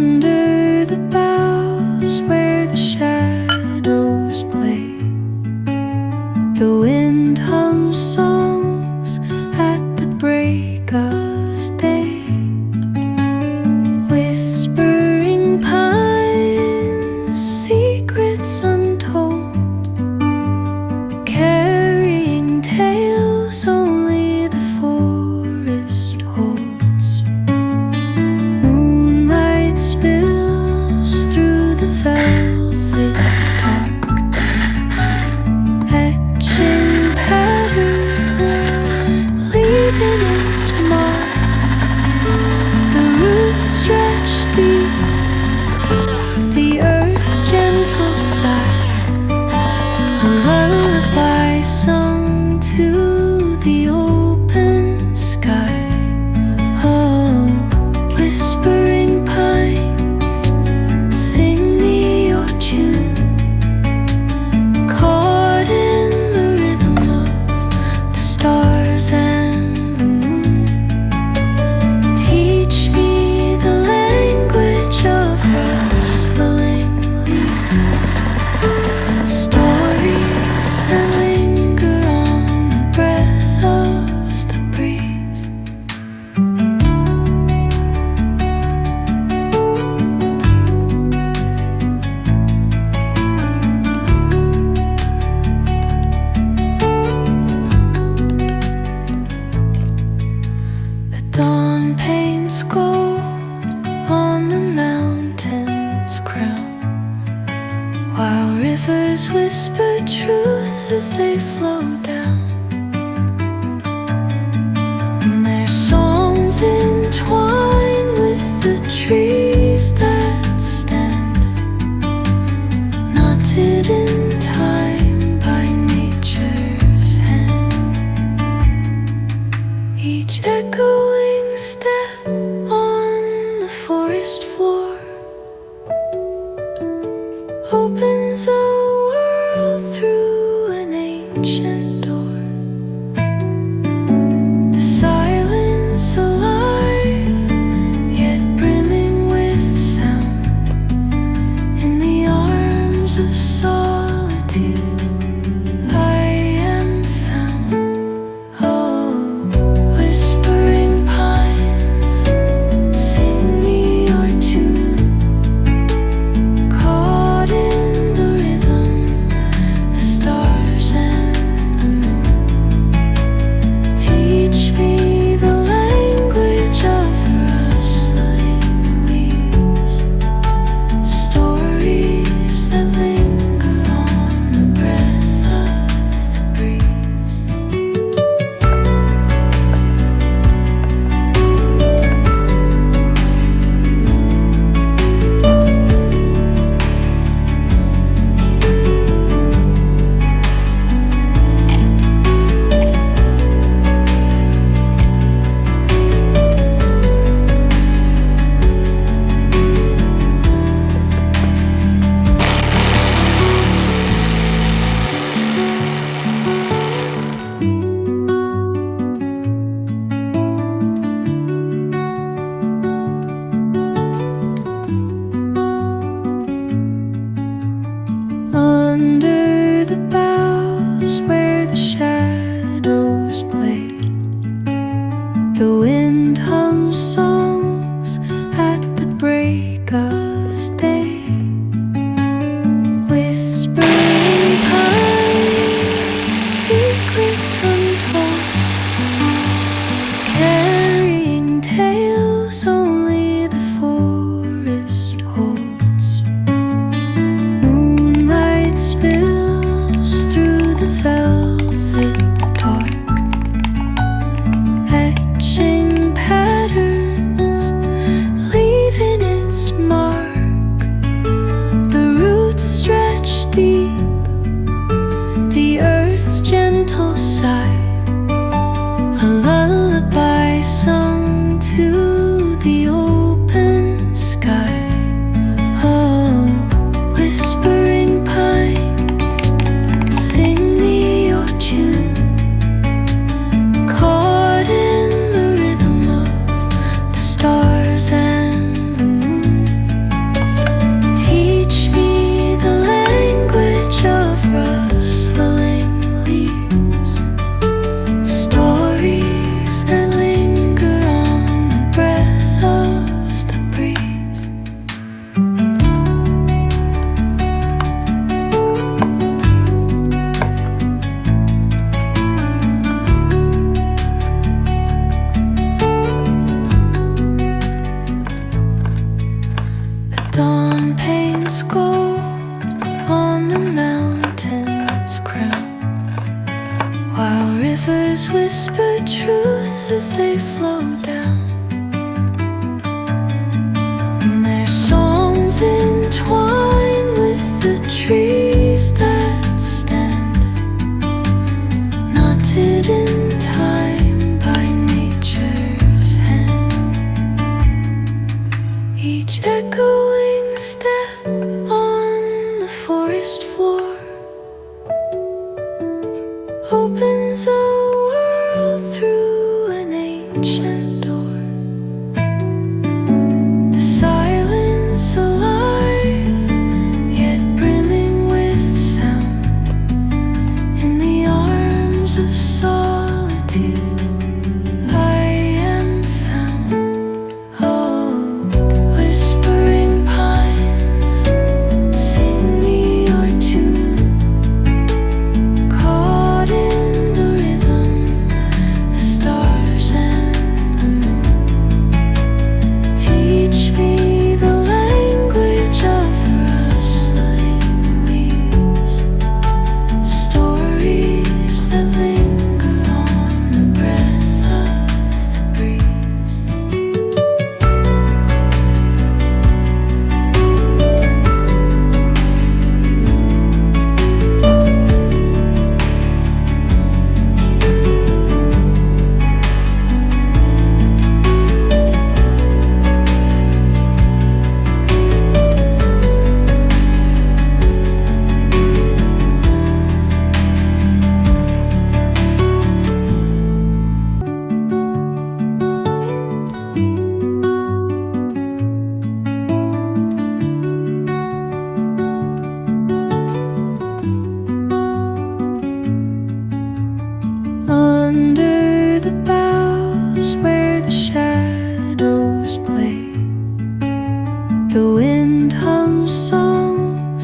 Under the boughs where the shadows play, the wind hums songs at the break of day. Whispering pines, secrets untold, carrying tales only the forest holds. Moonlight spills through the velvet dark, etching pattern, leaving its mark. The roots stretch deep, the earth's gentle sigh, a lullaby sung to the open sky. Oh, whispering pines, sing me your tune, caught in the rhythm of the stars and the moon. Teach me the language of rustling leaves, stories that linger on the breath of the breeze. The dawn paints gold on the mountain's crown, while rivers whisper truth as they flow down. And their songs entwine with the trees that stand, knotted in time by nature's hand. Each echoing step on the forest floor opens a world through an ancient door. The silence alive, yet brimming with sound. In the arms of solitude, I am found. Oh, whispering pines, sing me your tune, sun paints gold on the mountain's crown, while rivers whisper truth as they flow down. And their songs entwine with the trees that stand, knotted in time by nature's hand. Each echoing step on the forest floor opens a world through an ancient door. The silence alive, yet brimming with sound. In the arms of solitude I am found. Oh, whispering pines, sing me your tune. Caught in the rhythm, the stars and the moon teach me the language of rustling leaves, stories that linger on the breath of the breeze. Under the boughs where the shadows play, the wind hums songs